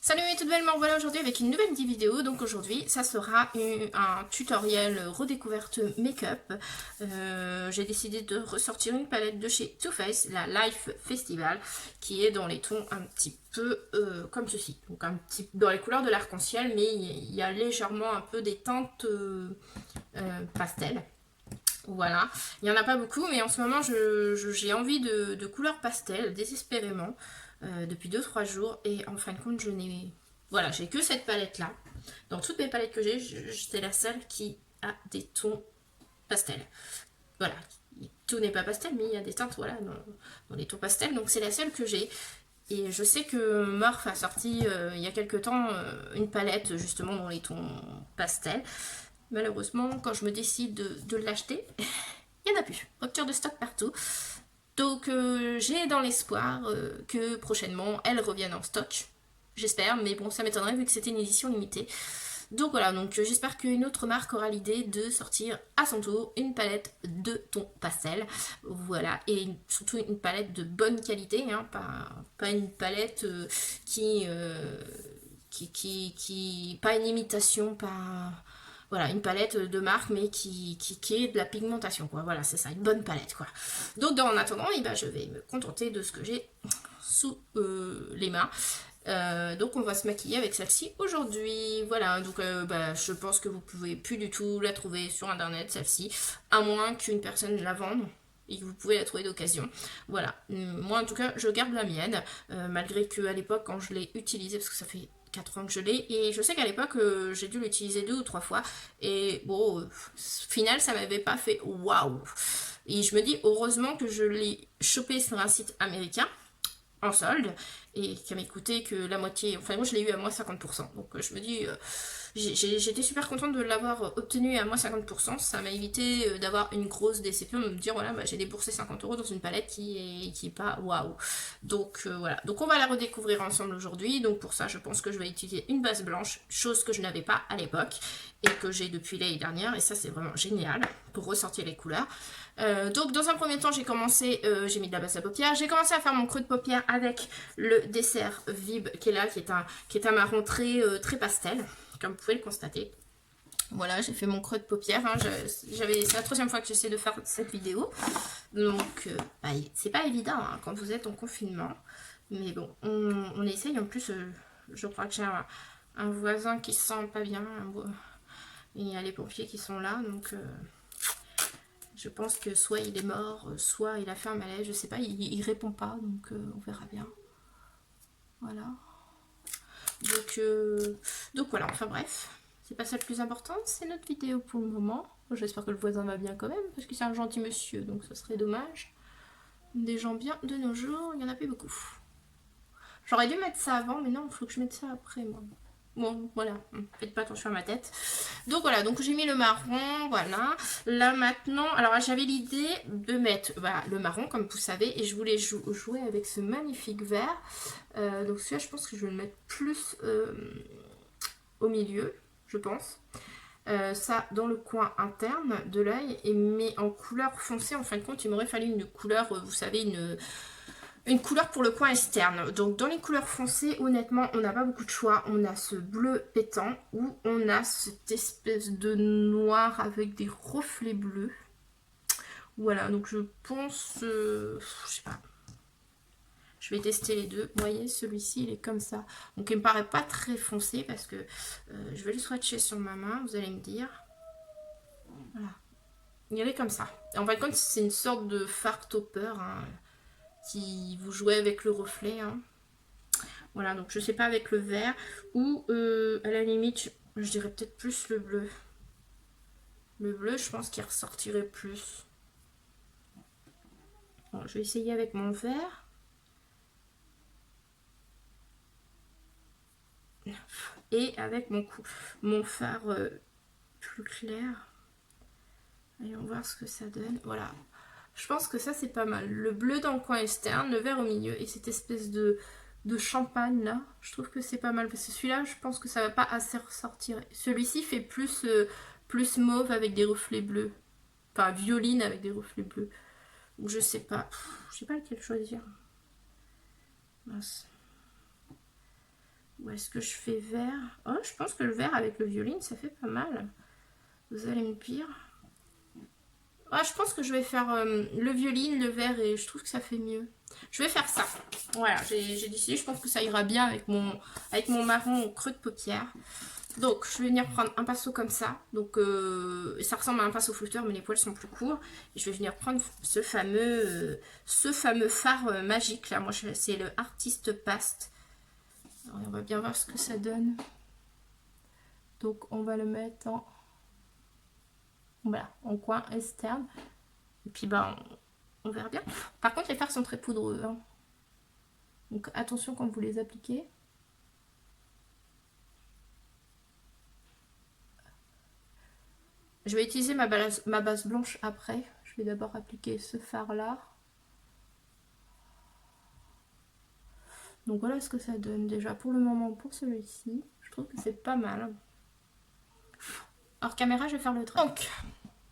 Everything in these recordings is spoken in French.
Salut mes toutes belles, me voilà aujourd'hui avec une nouvelle vidéo. Donc aujourd'hui ça sera un tutoriel redécouverte make-up. J'ai décidé de ressortir une palette de chez Too Faced, la Life Festival, qui est dans les tons un petit peu comme ceci. Donc un petit dans les couleurs de l'arc-en-ciel, mais il y a légèrement un peu des teintes pastel. Voilà, il n'y en a pas beaucoup, mais en ce moment j'ai envie de couleurs pastel, désespérément, depuis 2-3 jours, et en fin de compte je n'ai... Voilà, j'ai que cette palette là. Dans toutes mes palettes que j'ai, c'est la seule qui a des tons pastel. Voilà, tout n'est pas pastel, mais il y a des teintes voilà, dans les tons pastel, donc c'est la seule que j'ai. Et je sais que Morph a sorti il y a quelques temps une palette justement dans les tons pastel. Malheureusement, quand je me décide de l'acheter, il n'y en a plus. Rupture de stock partout. Donc j'ai dans l'espoir que prochainement elle revienne en stock. J'espère, mais bon, ça m'étonnerait vu que c'était une édition limitée. Donc voilà, donc j'espère qu'une autre marque aura l'idée de sortir à son tour une palette de tons pastel. Voilà, et surtout une palette de bonne qualité, hein, pas une palette qui pas une imitation, pas... Voilà, une palette de marque, mais qui est de la pigmentation, quoi. Voilà, c'est ça, une bonne palette, quoi. Donc, en attendant, eh ben, je vais me contenter de ce que j'ai sous les mains. Donc, on va se maquiller avec celle-ci aujourd'hui. Voilà, donc je pense que vous pouvez plus du tout la trouver sur Internet, celle-ci, à moins qu'une personne la vende et que vous pouvez la trouver d'occasion. Voilà, moi en tout cas, je garde la mienne, malgré qu'à l'époque, quand je l'ai utilisée, parce que ça fait 4 ans que je l'ai, et je sais qu'à l'époque j'ai dû l'utiliser 2 ou 3 fois, et bon, au final ça m'avait pas fait waouh. Et je me dis heureusement que je l'ai chopé sur un site américain en solde, et qui m'a coûté que la moitié, enfin moi je l'ai eu à moins 50%, donc je me dis, j'étais super contente de l'avoir obtenu à moins 50%, ça m'a évité d'avoir une grosse déception, de me dire voilà, bah, j'ai déboursé 50 € dans une palette qui est pas waouh. Donc voilà, donc on va la redécouvrir ensemble aujourd'hui. Donc pour ça je pense que je vais utiliser une base blanche, chose que je n'avais pas à l'époque et que j'ai depuis l'année dernière, et ça c'est vraiment génial pour ressortir les couleurs. Donc dans un premier temps j'ai mis de la base à paupières, j'ai commencé à faire mon creux de paupières avec le dessert Vib qui est là, qui est un marron très pastel, comme vous pouvez le constater. Voilà, j'ai fait mon creux de paupières, hein. C'est la troisième fois que j'essaie de faire cette vidéo, donc c'est pas évident hein, quand vous êtes en confinement, mais bon, on essaye. En plus je crois que j'ai un voisin qui se sent pas bien, et il y a les pompiers qui sont là, donc je pense que soit il est mort, soit il a fait un malaise, je sais pas, il répond pas, donc on verra bien. Voilà. Donc voilà, enfin bref, c'est pas ça le plus important, c'est notre vidéo pour le moment. J'espère que le voisin va bien quand même, parce que c'est un gentil monsieur, donc ce serait dommage. Des gens bien de nos jours, il y en a plus beaucoup. J'aurais dû mettre ça avant, mais non, il faut que je mette ça après, moi. Bon, voilà, faites pas attention à ma tête. Donc voilà, donc j'ai mis le marron, voilà. Là maintenant, alors j'avais l'idée de mettre voilà, le marron, comme vous savez, et je voulais jouer avec ce magnifique vert. Donc celui-là, je pense que je vais le mettre plus au milieu, je pense. Ça dans le coin interne de l'œil, mais en couleur foncée. En fin de compte, il m'aurait fallu une couleur, vous savez, une couleur pour le coin externe. Donc dans les couleurs foncées, honnêtement, on n'a pas beaucoup de choix. On a ce bleu pétant ou on a cette espèce de noir avec des reflets bleus. Voilà, donc je pense, je sais pas. Je vais tester les deux. Vous voyez, celui-ci, il est comme ça. Donc il me paraît pas très foncé parce que je vais le swatcher sur ma main, vous allez me dire. Voilà. Il est comme ça. En fin de compte, c'est une sorte de fard topper, hein, qui vous jouez avec le reflet. Hein. Voilà, donc je sais pas avec le vert. Ou à la limite, je dirais peut-être plus le bleu. Le bleu, je pense qu'il ressortirait plus. Bon, je vais essayer avec mon vert. Et avec mon fard plus clair. Allons voir ce que ça donne. Voilà. Je pense que ça c'est pas mal. Le bleu dans le coin externe, le vert au milieu et cette espèce de champagne là. Je trouve que c'est pas mal. Parce que celui-là, je pense que ça va pas assez ressortir. Celui-ci fait plus mauve avec des reflets bleus. Enfin, violine avec des reflets bleus. Donc je sais pas. Je sais pas lequel choisir. Mince. Ou est-ce que je fais vert? Oh, je pense que le vert avec le violine, ça fait pas mal. Vous allez me dire. Ah, je pense que je vais faire le violine, le vert, et je trouve que ça fait mieux. Je vais faire ça. Voilà, j'ai décidé, je pense que ça ira bien avec mon marron au creux de paupière. Donc, je vais venir prendre un pinceau comme ça. Donc, ça ressemble à un pinceau flouteur, mais les poils sont plus courts. Et je vais venir prendre ce fameux fard magique. Là, moi, c'est le Artist Paste. Alors, on va bien voir ce que ça donne. Donc, on va le mettre en... Voilà, en coin externe. Et puis, bah, on verra bien. Par contre, les fards sont très poudreux. Hein. Donc, attention quand vous les appliquez. Je vais utiliser ma base blanche après. Je vais d'abord appliquer ce fard-là. Donc, voilà ce que ça donne déjà pour le moment pour celui-ci. Je trouve que c'est pas mal. Hors caméra, je vais faire le trait. Donc,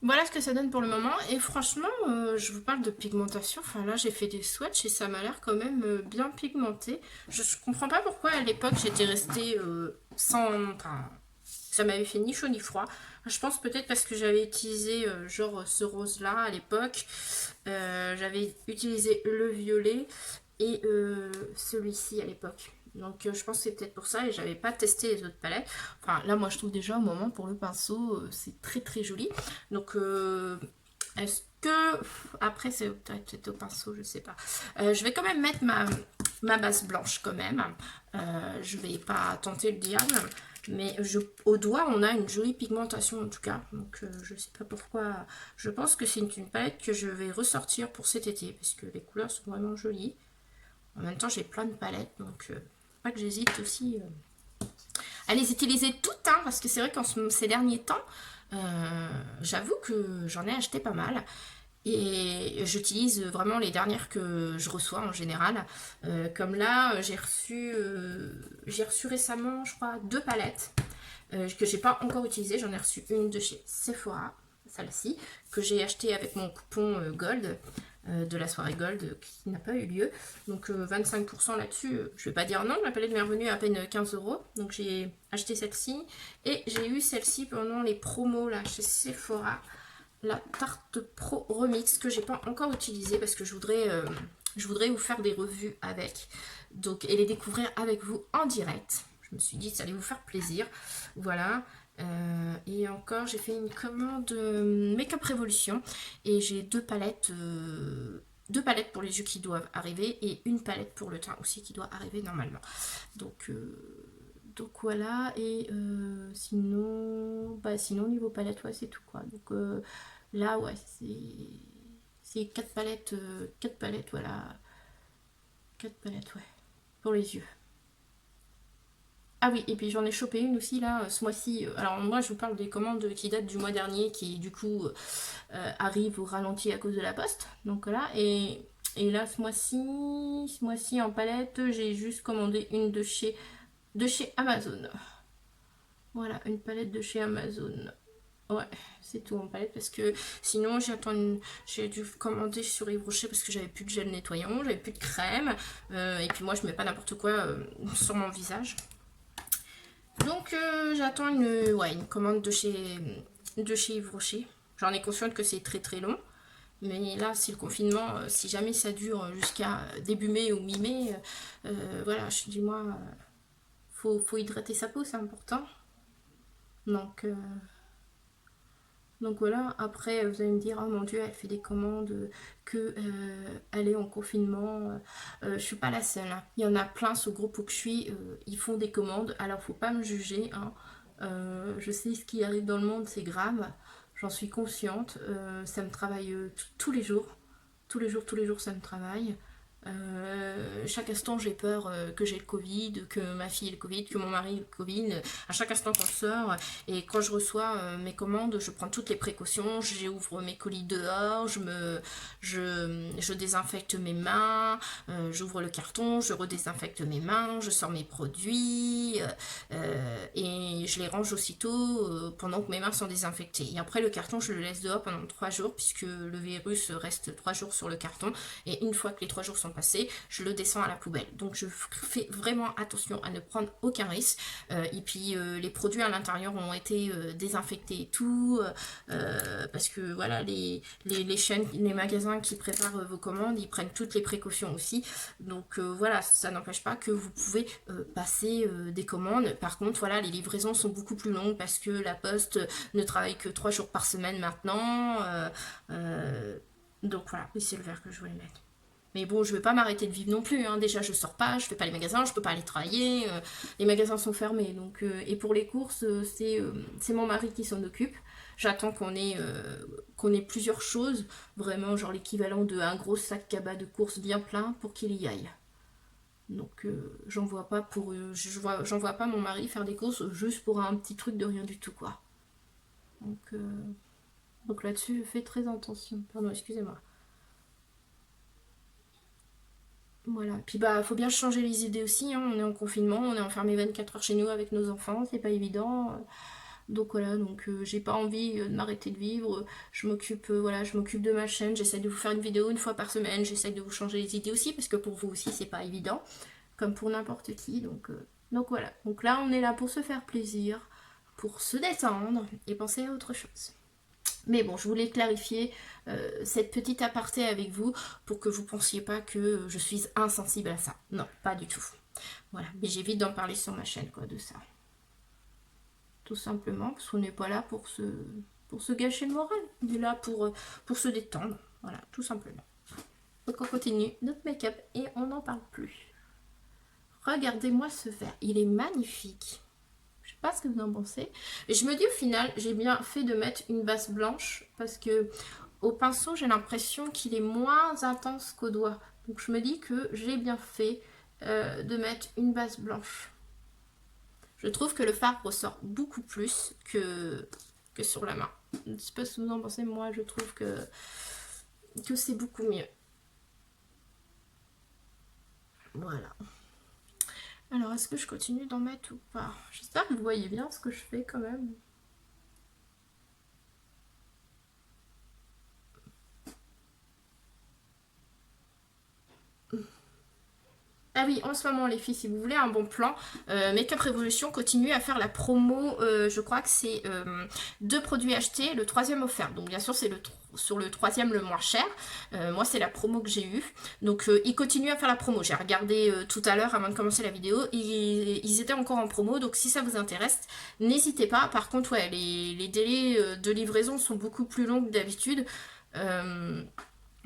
voilà ce que ça donne pour le moment. Et franchement, je vous parle de pigmentation. Enfin là, j'ai fait des swatchs et ça m'a l'air quand même bien pigmenté. Je comprends pas pourquoi à l'époque j'étais restée sans... Enfin, ça m'avait fait ni chaud ni froid. Je pense peut-être parce que j'avais utilisé genre ce rose-là à l'époque. J'avais utilisé le violet et celui-ci à l'époque. Donc je pense que c'est peut-être pour ça et j'avais pas testé les autres palettes. Enfin là moi je trouve déjà au moment pour le pinceau c'est très très joli. Donc est-ce que... Après c'est peut-être au pinceau, je sais pas. Je vais quand même mettre ma base blanche quand même. Je vais pas tenter le diable. Mais au doigt on a une jolie pigmentation en tout cas. Donc je sais pas pourquoi. Je pense que c'est une palette que je vais ressortir pour cet été. Parce que les couleurs sont vraiment jolies. En même temps j'ai plein de palettes donc... pas que j'hésite aussi à les utiliser toutes, hein, parce que c'est vrai qu'en ces derniers temps, j'avoue que j'en ai acheté pas mal. Et j'utilise vraiment les dernières que je reçois en général. Comme là, j'ai reçu récemment, je crois, 2 palettes que j'ai pas encore utilisées. J'en ai reçu une de chez Sephora, celle-ci, que j'ai acheté avec mon coupon Gold. De la soirée Gold qui n'a pas eu lieu. Donc 25% là-dessus, je vais pas dire non, la palette m'est revenue à peine 15 €. Donc j'ai acheté celle-ci. Et j'ai eu celle-ci pendant les promos là chez Sephora. La Tarte Pro Remix que j'ai pas encore utilisée parce que je voudrais vous faire des revues avec. Donc, et les découvrir avec vous en direct. Je me suis dit ça allait vous faire plaisir. Voilà. Et encore j'ai fait une commande Make Up Revolution et j'ai 2 palettes pour les yeux qui doivent arriver et une palette pour le teint aussi qui doit arriver normalement, donc voilà. Et sinon niveau palette ouais c'est tout quoi. Donc là ouais c'est 4 palettes voilà, 4 palettes ouais pour les yeux. Ah oui, et puis j'en ai chopé une aussi là, ce mois-ci. Alors moi je vous parle des commandes qui datent du mois dernier, qui du coup arrivent au ralenti à cause de la poste. Donc voilà, et là ce mois-ci en palette, j'ai juste commandé une de chez Amazon. Voilà, une palette de chez Amazon. Ouais, c'est tout en palette parce que sinon j'ai dû commander sur Yves Rocher parce que j'avais plus de gel nettoyant, j'avais plus de crème. Et puis moi je mets pas n'importe quoi sur mon visage. Donc j'attends une commande de chez Yves Rocher. J'en ai consciente que c'est très très long. Mais là, si le confinement, si jamais ça dure jusqu'à début mai ou mi-mai, voilà, je dis moi, faut hydrater sa peau, c'est important. Donc voilà, après vous allez me dire, oh mon dieu, elle fait des commandes, que elle est en confinement. Je suis pas la seule, hein. Il y en a plein sur le groupe où je suis, ils font des commandes, alors faut pas me juger, hein. Je sais ce qui arrive dans le monde, c'est grave, j'en suis consciente, ça me travaille tous les jours, tous les jours ça me travaille. Chaque instant j'ai peur que j'ai le Covid, que ma fille ait le Covid, que mon mari ait le Covid. À chaque instant qu'on sort, et quand je reçois mes commandes, je prends toutes les précautions, j'ouvre mes colis dehors, je désinfecte mes mains, j'ouvre le carton, je redésinfecte mes mains, je sors mes produits et je les range aussitôt pendant que mes mains sont désinfectées. Et après le carton je le laisse dehors pendant 3 jours puisque le virus reste 3 jours sur le carton, et une fois que les 3 jours sont passés, je le descends à la poubelle. Donc je fais vraiment attention à ne prendre aucun risque. Et puis les produits à l'intérieur ont été désinfectés et tout, parce que voilà, les chaînes, les magasins qui préparent vos commandes, ils prennent toutes les précautions aussi. Donc voilà, ça n'empêche pas que vous pouvez passer des commandes. Par contre, voilà, les livraisons sont beaucoup plus longues parce que la poste ne travaille que 3 jours par semaine maintenant. Donc voilà, c'est le verre que je voulais mettre. Mais bon, je ne vais pas m'arrêter de vivre non plus. Hein. Déjà, je sors pas, je fais pas les magasins, je peux pas aller travailler. Les magasins sont fermés. Donc, et pour les courses, c'est mon mari qui s'en occupe. J'attends qu'on ait plusieurs choses. Vraiment, genre l'équivalent d'un gros sac cabas de courses bien plein pour qu'il y aille. Donc, j'en vois pas j'en vois pas mon mari faire des courses juste pour un petit truc de rien du tout, quoi. Donc là-dessus, je fais très attention. Pardon, excusez-moi. Voilà. Puis bah, faut bien changer les idées aussi. Hein. On est en confinement, on est enfermé 24 heures chez nous avec nos enfants, c'est pas évident. Donc voilà, donc j'ai pas envie de m'arrêter de vivre. Je m'occupe je m'occupe de ma chaîne. J'essaie de vous faire une vidéo une fois par semaine. J'essaie de vous changer les idées aussi parce que pour vous aussi, c'est pas évident, comme pour n'importe qui. Donc voilà. Donc là, on est là pour se faire plaisir, pour se détendre et penser à autre chose. Mais bon, je voulais clarifier cette petite aparté avec vous pour que vous pensiez pas que je suis insensible à ça. Non, pas du tout. Voilà, mais j'évite d'en parler sur ma chaîne, quoi, de ça. Tout simplement, parce qu'on n'est pas là pour se gâcher le moral. On est là pour se détendre. Voilà, tout simplement. Donc on continue notre make-up et on n'en parle plus. Regardez-moi ce verre, il est magnifique. Je sais pas ce que vous en pensez. Et je me dis au final, j'ai bien fait de mettre une base blanche parce que au pinceau, j'ai l'impression qu'il est moins intense qu'au doigt. Donc je me dis que j'ai bien fait de mettre une base blanche. Je trouve que le fard ressort beaucoup plus que sur la main. Je ne sais pas ce que vous en pensez, moi je trouve que c'est beaucoup mieux. Voilà. Alors, est-ce que je continue d'en mettre ou pas? J'espère que vous voyez bien ce que je fais quand même. Ah oui, en ce moment les filles, si vous voulez un bon plan, Make-up Révolution continue à faire la promo, je crois que c'est 2 produits achetés, le 3e offert. Donc bien sûr c'est sur le 3e le moins cher. Moi c'est la promo que j'ai eue. Donc ils continuent à faire la promo. J'ai regardé tout à l'heure avant de commencer la vidéo. Ils étaient encore en promo. Donc si ça vous intéresse, n'hésitez pas. Par contre, ouais, les délais de livraison sont beaucoup plus longs que d'habitude.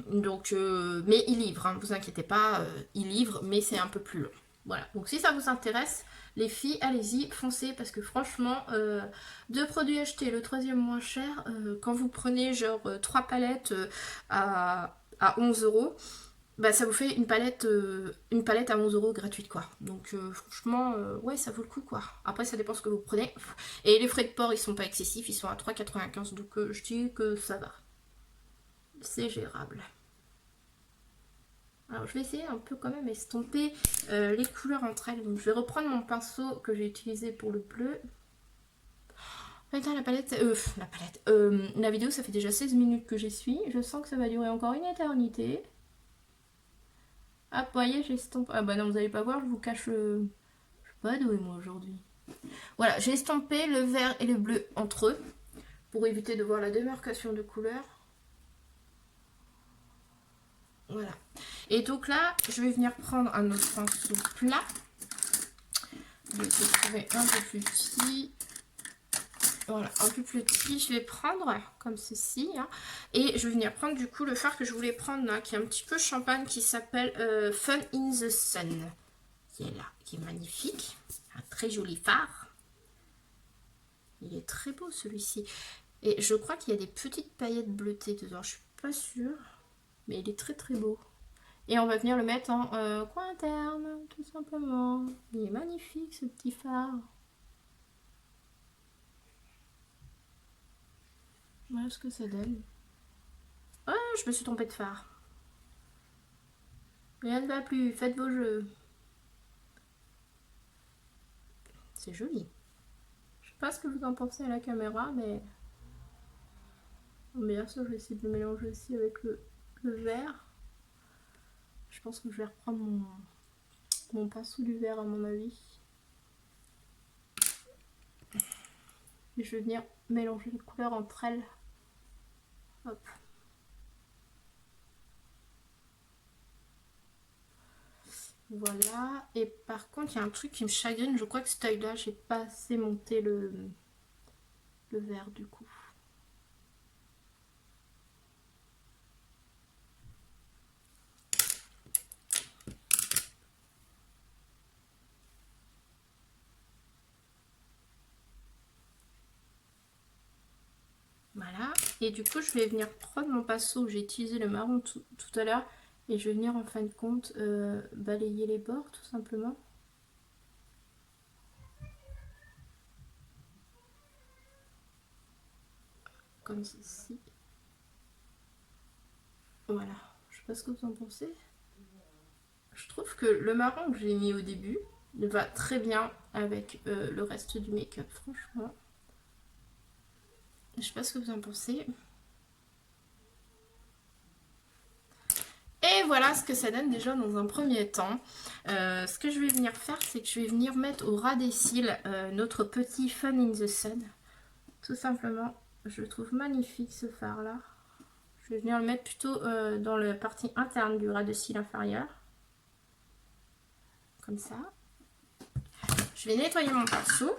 Donc, mais il livre, hein, vous inquiétez pas, il livre, mais c'est un peu plus long. Voilà, donc si ça vous intéresse, les filles, allez-y, foncez, parce que franchement, 2 produits achetés, le 3e moins cher, quand vous prenez genre 3 palettes à 11 €, bah ça vous fait une palette à 11 € gratuite, quoi. Donc franchement, ouais, ça vaut le coup, quoi. Après, ça dépend ce que vous prenez. Et les frais de port, ils sont pas excessifs, ils sont à 3,95 €, donc je dis que ça va. C'est gérable. Alors je vais essayer un peu quand même estomper les couleurs entre elles. Donc je vais reprendre mon pinceau que j'ai utilisé pour le bleu. Attends, la vidéo ça fait déjà 16 minutes que j'y suis. Je sens que ça va durer encore une éternité. Hop, vous voyez, j'estompe. Ah bah non, vous n'allez pas voir, je vous cache le... Je suis pas douée moi aujourd'hui. Voilà, j'ai estompé le vert et le bleu entre eux pour éviter de voir la démarcation de couleurs. Voilà. Et donc là, je vais venir prendre un autre pinceau plat. Je vais essayer de trouver un peu plus petit. Voilà, un peu plus petit. Je vais prendre comme ceci. Hein, et je vais venir prendre du coup le fard que je voulais prendre là, qui est un petit peu champagne, qui s'appelle Fun in the Sun. Qui est là, qui est magnifique. Un très joli fard. Il est très beau celui-ci. Et je crois qu'il y a des petites paillettes bleutées dedans. Je suis pas sûre. Mais il est très très beau. Et on va venir le mettre en coin interne, tout simplement. Il est magnifique ce petit phare. Voilà ce que ça donne. Oh, je me suis trompée de phare. Rien ne va plus, faites vos jeux. C'est joli. Je sais pas ce que vous en pensez à la caméra, mais... Bien sûr, je vais essayer de le mélanger aussi avec le vert. Je pense que je vais reprendre mon pinceau du vert à mon avis. Et je vais venir mélanger les couleurs entre elles. Hop. Voilà. Et par contre, il y a un truc qui me chagrine. Je crois que ce taille-là, j'ai pas assez monté le vert du coup. Voilà, et du coup je vais venir prendre mon pinceau où j'ai utilisé le marron tout à l'heure et je vais venir en fin de compte balayer les bords tout simplement. Comme ceci. Voilà, je sais pas ce que vous en pensez. Je trouve que le marron que j'ai mis au début va très bien avec le reste du make-up, franchement. Je sais pas ce que vous en pensez. Et voilà ce que ça donne déjà dans un premier temps. Ce que je vais venir faire, c'est que je vais venir mettre au ras des cils notre petit Fun in the Sun. Tout simplement, je le trouve magnifique ce fard là. Je vais venir le mettre plutôt dans la partie interne du ras de cils inférieur. Comme ça. Je vais nettoyer mon pinceau.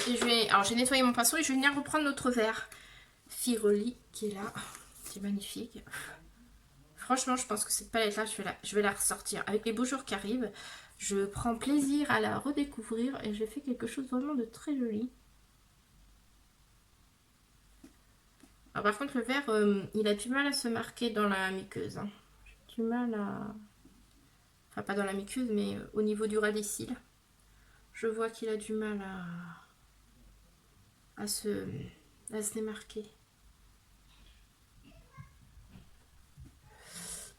Et alors j'ai nettoyé mon pinceau et je vais venir reprendre notre verre Firoli qui est là. C'est magnifique. Franchement, je pense que cette palette là, je vais la ressortir. Avec les beaux jours qui arrivent, je prends plaisir à la redécouvrir et j'ai fait quelque chose vraiment de très joli. Alors, par contre, le vert, il a du mal à se marquer dans la muqueuse. Hein. J'ai du mal à... Enfin, pas dans la muqueuse, mais au niveau du ras des cils. Je vois qu'il a du mal à se démarquer.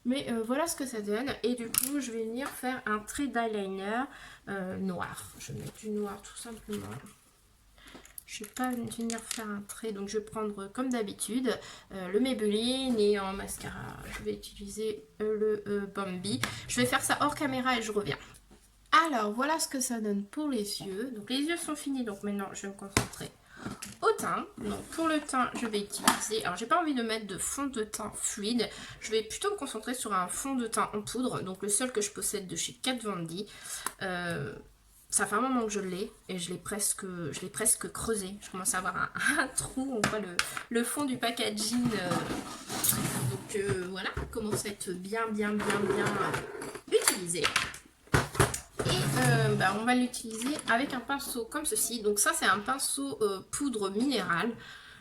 Mais voilà ce que ça donne. Et du coup, je vais venir faire un trait d'eyeliner noir. Je vais mettre du noir tout simplement. Je vais pas venir faire un trait. Donc, je vais prendre comme d'habitude le Maybelline et en mascara, je vais utiliser le Bambi. Je vais faire ça hors caméra et je reviens. Alors, voilà ce que ça donne pour les yeux. Donc, les yeux sont finis. Donc, maintenant, je vais me concentrer au teint. Donc pour le teint, je vais utiliser, alors j'ai pas envie de mettre de fond de teint fluide, je vais plutôt me concentrer sur un fond de teint en poudre, donc le seul que je possède de chez Kat Von D. Ça fait un moment que je l'ai et je l'ai presque creusé. Je commence à avoir un trou, on voit le fond du packaging. Donc voilà, commence à être bien utilisé. Et on va l'utiliser avec un pinceau comme ceci. Donc ça c'est un pinceau poudre minérale.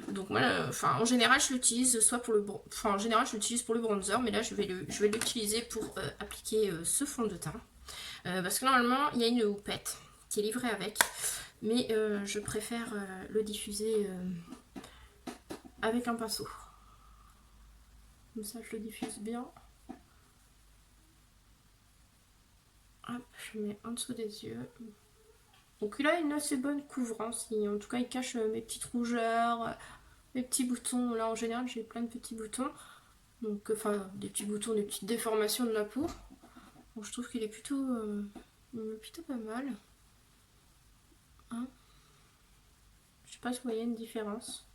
Donc moi, en général je l'utilise soit pour le bronzer, mais là je vais l'utiliser pour appliquer ce fond de teint. Parce que normalement il y a une houppette qui est livrée avec, mais je préfère le diffuser avec un pinceau. Comme ça je le diffuse bien. Hop, je mets en dessous des yeux. Donc il a une assez bonne couvrance. En tout cas, il cache mes petites rougeurs, mes petits boutons. Là, en général, j'ai plein de petits boutons. Donc, enfin, des petits boutons, des petites déformations de la peau. Donc, je trouve qu'il est plutôt pas mal. Hein, je sais pas si vous voyez une différence.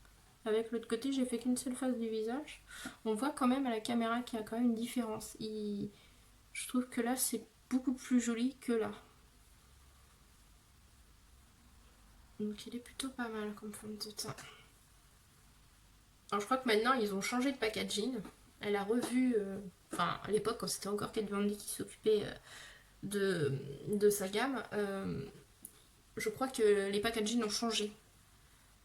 Avec l'autre côté, j'ai fait qu'une seule face du visage. On voit quand même à la caméra qu'il y a quand même une différence. Je trouve que là, c'est beaucoup plus joli que là. Donc il est plutôt pas mal comme fond de teint. Alors je crois que maintenant ils ont changé de packaging. Elle a revu, enfin à l'époque quand c'était encore Kat Von D qui s'occupait de sa gamme, je crois que les packaging ont changé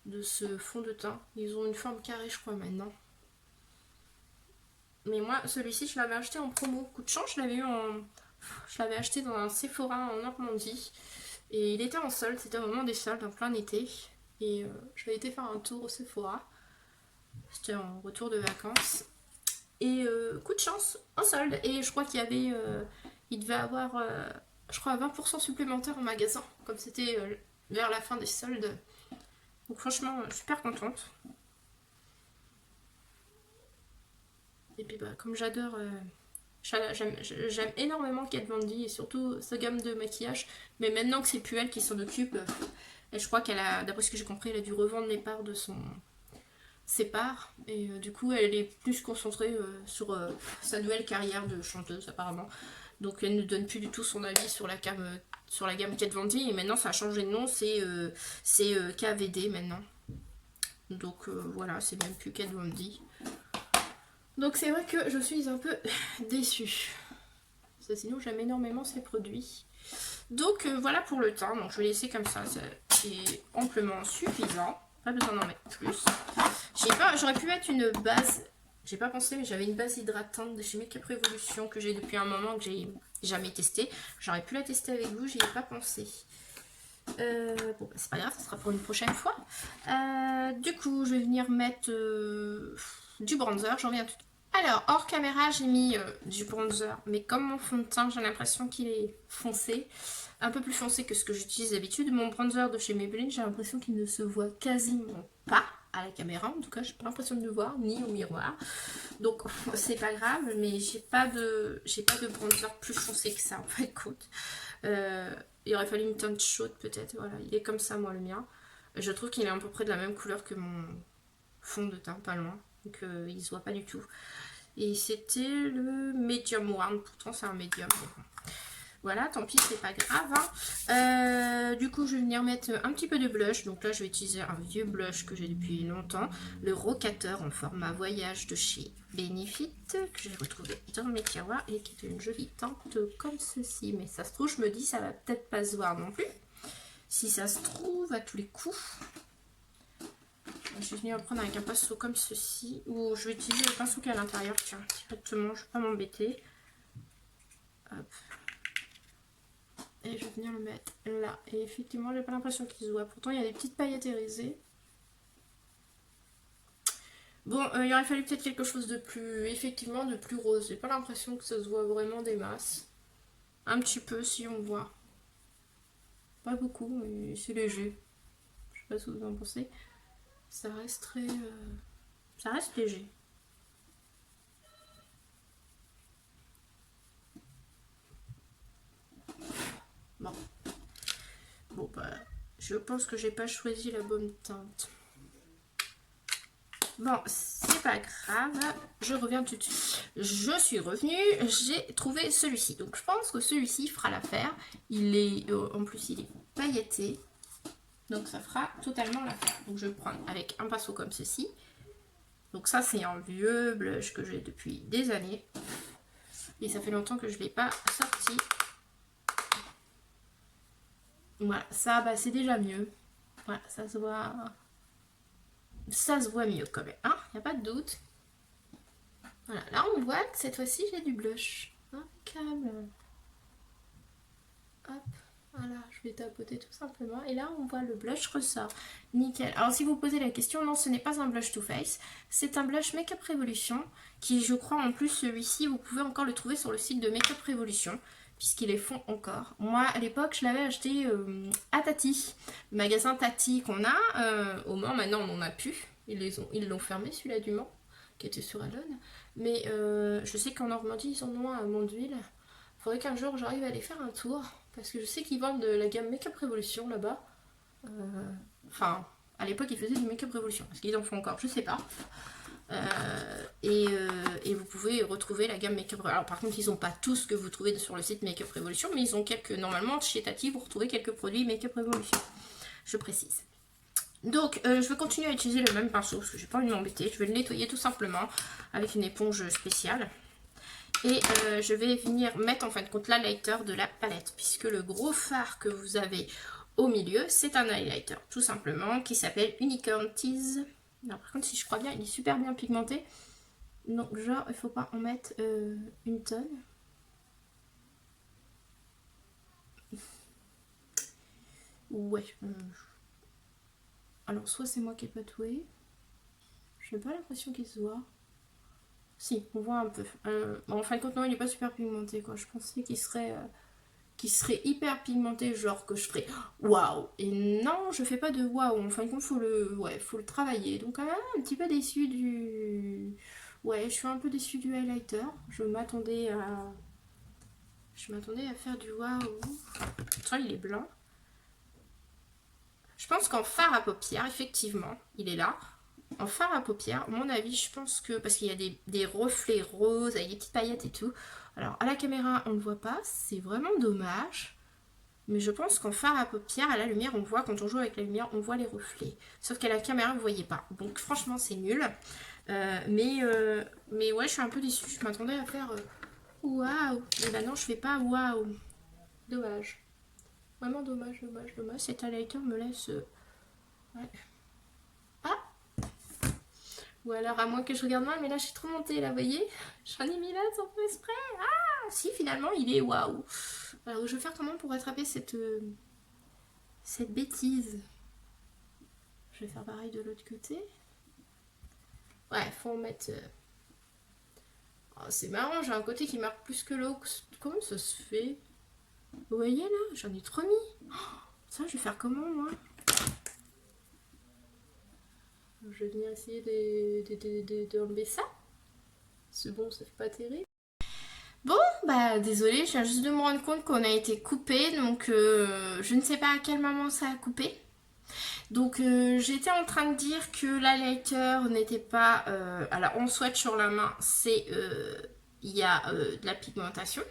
de ce fond de teint. Ils ont une forme carrée je crois maintenant. Mais moi celui-ci je l'avais acheté en promo. Coup de chance, je l'avais acheté dans un Sephora en Normandie. Et il était en solde, c'était au moment des soldes, en plein été. Et j'avais été faire un tour au Sephora. C'était en retour de vacances. Et coup de chance, en solde. Et je crois qu'il y avait... il devait avoir, je crois, 20% supplémentaire en magasin. Comme c'était vers la fin des soldes. Donc franchement, super contente. Et puis bah, comme j'adore, j'aime énormément Kat Von D et surtout sa gamme de maquillage. Mais maintenant que c'est plus elle qui s'en occupe, et je crois qu'elle a, d'après ce que j'ai compris, elle a dû revendre les parts de ses parts. Et du coup, elle est plus concentrée sur sa nouvelle carrière de chanteuse apparemment. Donc elle ne donne plus du tout son avis sur la gamme Kat Von D. Et maintenant, ça a changé de nom, c'est KVD maintenant. Donc voilà, c'est même plus Kat Von D. Donc c'est vrai que je suis un peu déçue. Ça, sinon j'aime énormément ces produits. Donc voilà pour le teint. Donc je vais laisser comme ça. C'est amplement suffisant. Pas besoin d'en mettre plus. J'aurais pu mettre une base. J'ai pas pensé, mais j'avais une base hydratante de chez Makeup Revolution que j'ai depuis un moment, que j'ai jamais testé. J'aurais pu la tester avec vous, j'y ai pas pensé. Bon, bah, c'est pas grave, ça sera pour une prochaine fois. Du coup, je vais venir mettre du bronzer. J'en viens tout. Alors, hors caméra, j'ai mis du bronzer, mais comme mon fond de teint, j'ai l'impression qu'il est foncé, un peu plus foncé que ce que j'utilise d'habitude. Mon bronzer de chez Maybelline, j'ai l'impression qu'il ne se voit quasiment pas à la caméra. En tout cas, j'ai pas l'impression de le voir, ni au miroir. Donc, c'est pas grave, mais j'ai pas de bronzer plus foncé que ça, en fait, compte. Il aurait fallu une teinte chaude, peut-être. Voilà, il est comme ça, moi, le mien. Je trouve qu'il est à peu près de la même couleur que mon fond de teint, pas loin. Donc, il se voit pas du tout. Et c'était le medium one. Pourtant, c'est un medium. Voilà, tant pis, c'est pas grave. Hein. Du coup, je vais venir mettre un petit peu de blush. Donc là, je vais utiliser un vieux blush que j'ai depuis longtemps. Le Rocateur en format voyage de chez Benefit. Que j'ai retrouvé dans mes tiroirs. Et qui est une jolie teinte comme ceci. Mais ça se trouve, je me dis, ça va peut-être pas se voir non plus. Si ça se trouve, à tous les coups. Je vais venir prendre avec un pinceau comme ceci. Ou je vais utiliser le pinceau qui est à l'intérieur. Tiens, directement, je ne vais pas m'embêter. Hop. Et je vais venir le mettre là. Et effectivement, j'ai pas l'impression qu'il se voit. Pourtant, il y a des petites paillettes irisées. Bon, il aurait fallu peut-être quelque chose de plus, effectivement, de plus rose. J'ai pas l'impression que ça se voit vraiment des masses. Un petit peu, si on voit. Pas beaucoup, mais c'est léger. Je sais pas ce que vous en pensez. Ça reste très... ça reste léger. Bon. Bon, bah, je pense que j'ai pas choisi la bonne teinte. Bon, c'est pas grave. Je reviens tout de suite. Je suis revenue. J'ai trouvé celui-ci. Donc, je pense que celui-ci fera l'affaire. Il est... en plus, il est pailleté. Donc, ça fera totalement l'affaire. Donc, je vais prendre avec un pinceau comme ceci. Donc, ça, c'est un vieux blush que j'ai depuis des années. Et ça fait longtemps que je ne l'ai pas sorti. Voilà, ça, bah, c'est déjà mieux. Voilà, ça se voit... Ça se voit mieux quand même, hein, il n'y a pas de doute. Voilà, là on voit que cette fois-ci j'ai du blush. Impeccable. Hop, voilà, je vais tapoter tout simplement. Et là on voit le blush ressort. Nickel. Alors si vous posez la question, non, ce n'est pas un blush Too Faced. C'est un blush Makeup Revolution. Qui, je crois, en plus, celui-ci, vous pouvez encore le trouver sur le site de Makeup Revolution. Puisqu'ils les font encore. Moi, à l'époque, je l'avais acheté à Tati. Le magasin Tati qu'on a. Au Mans, maintenant, on n'en a plus. Ils l'ont fermé, celui-là du Mans, qui était sur Alonne. Mais je sais qu'en Normandie, ils en ont un à Mondeville. Il faudrait qu'un jour, j'arrive à aller faire un tour. Parce que je sais qu'ils vendent de la gamme Makeup Revolution là-bas. Enfin, à l'époque, ils faisaient du Makeup Revolution. Est-ce qu'ils en font encore? Je sais pas. Et vous pouvez retrouver la gamme Makeup Revolution. Alors par contre, ils n'ont pas tout ce que vous trouvez sur le site Makeup Revolution, mais ils ont quelques, normalement chez Tati, vous retrouvez quelques produits Makeup Revolution, je précise. Donc je vais continuer à utiliser le même pinceau parce que j'ai pas envie de m'embêter. Je vais le nettoyer tout simplement avec une éponge spéciale. Et je vais venir mettre en fin de compte l'highlighter de la palette, puisque le gros fard que vous avez au milieu, c'est un highlighter tout simplement qui s'appelle Unicorn Tease. Alors, par contre, si je crois bien, il est super bien pigmenté. Donc, genre, il faut pas en mettre une tonne. Ouais. Alors, soit c'est moi qui ai pas toué. J'ai pas l'impression qu'il se voit. Si, on voit un peu. Bon, en fin de compte, non, il est pas super pigmenté, quoi. Je pensais qu'il serait hyper pigmenté, genre que je ferais waouh. Et non, je fais pas de waouh. En fin de compte, faut le travailler. Donc, quand même, un petit peu déçu du... Ouais, je suis un peu déçue du highlighter. Je m'attendais à faire du waouh. Pourtant, il est blanc. Je pense qu'en fard à paupières, effectivement, il est là. En fard à paupières, à mon avis, je pense que... Parce qu'il y a des reflets roses avec des petites paillettes et tout. Alors, à la caméra, on ne le voit pas. C'est vraiment dommage. Mais je pense qu'en fard à paupières, à la lumière, on voit, quand on joue avec la lumière, on voit les reflets. Sauf qu'à la caméra, vous ne voyez pas. Donc, franchement, c'est nul. Mais ouais, je suis un peu déçue. Je m'attendais à faire waouh. Mais bah non, je fais pas waouh. Dommage. Vraiment dommage. Cet highlighter me laisse... Ouais. Ah! Ou alors, à moins que je regarde mal, mais là, je suis trop montée, là, vous voyez? J'en ai mis là sans faire exprès. Ah! Si, finalement, il est waouh. Alors, je vais faire comment pour attraper cette bêtise? Je vais faire pareil de l'autre côté. Ouais, faut en mettre... Oh, c'est marrant, j'ai un côté qui marque plus que l'autre. Comment ça se fait? Vous voyez là? J'en ai trop mis. Oh, ça, je vais faire comment, moi? Je vais venir essayer d'enlever ça. C'est bon, ça fait pas terrible. Bon, bah désolé, je viens juste de me rendre compte qu'on a été coupé. Donc, je ne sais pas à quel moment ça a coupé. Donc j'étais en train de dire que l'highlighter n'était pas... alors on swatch sur la main, c'est... il y a de la pigmentation.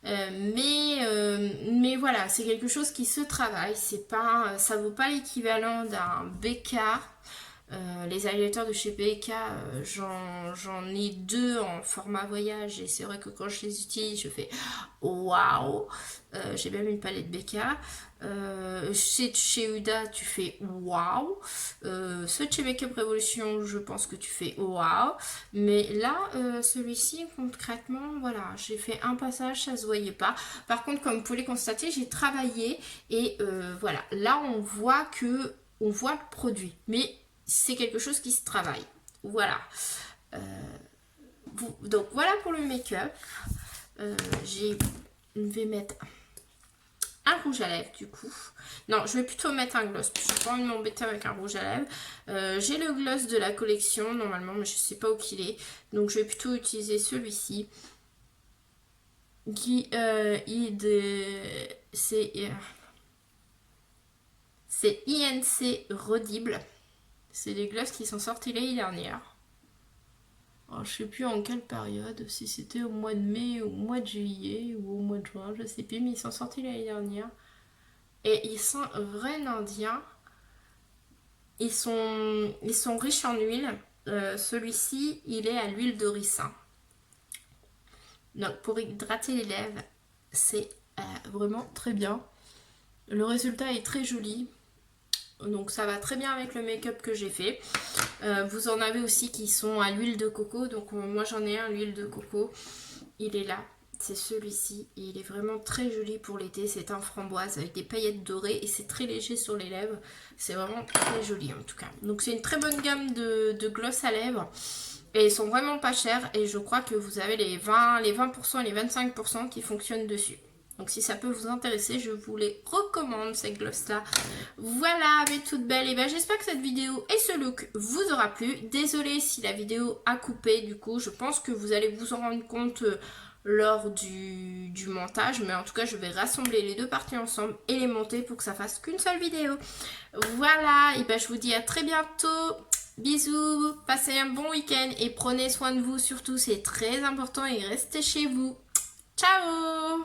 Mais voilà, c'est quelque chose qui se travaille. C'est pas, ça vaut pas l'équivalent d'un BK. Les highlighters de chez BK, j'en ai 2 en format voyage et c'est vrai que quand je les utilise, je fais waouh. J'ai même une palette BK. Chez Huda, tu fais waouh. Ceux de chez Makeup Revolution, je pense que tu fais waouh. Mais là, celui-ci, concrètement, voilà, j'ai fait un passage, ça se voyait pas. Par contre, comme vous pouvez le constater, j'ai travaillé et voilà, là on voit le produit. Mais c'est quelque chose qui se travaille. Voilà. Donc voilà pour le make-up. Je vais mettre un rouge à lèvres du coup. Non, je vais plutôt mettre un gloss. Je n'ai pas envie de m'embêter avec un rouge à lèvres. J'ai le gloss de la collection normalement, mais je ne sais pas où qu'il est. Donc je vais plutôt utiliser celui-ci. Qui c'est INC Redible. C'est des gloss qui sont sortis l'année dernière. Alors, je sais plus en quelle période, si c'était au mois de mai, au mois de juillet ou au mois de juin, je sais plus, mais ils sont sortis l'année dernière. Et ils sont vrais indiens. Ils sont riches en huile. Celui-ci, il est à l'huile de ricin. Donc pour hydrater les lèvres, c'est vraiment très bien. Le résultat est très joli. Donc ça va très bien avec le make-up que j'ai fait. Vous en avez aussi qui sont à l'huile de coco. Donc moi j'en ai un à l'huile de coco. Il est là. C'est celui-ci. Et il est vraiment très joli pour l'été. C'est un framboise avec des paillettes dorées. Et c'est très léger sur les lèvres. C'est vraiment très joli en tout cas. Donc c'est une très bonne gamme de gloss à lèvres. Et ils sont vraiment pas chers. Et je crois que vous avez les 20% et les 25% qui fonctionnent dessus. Donc si ça peut vous intéresser, je vous les recommande ces gloss là. Voilà mes toutes belles. Et ben j'espère que cette vidéo et ce look vous aura plu. Désolée si la vidéo a coupé du coup. Je pense que vous allez vous en rendre compte lors du montage. Mais en tout cas je vais rassembler les deux parties ensemble et les monter pour que ça fasse qu'une seule vidéo. Voilà. Et ben je vous dis à très bientôt. Bisous. Passez un bon week-end et prenez soin de vous surtout. C'est très important et restez chez vous. Ciao.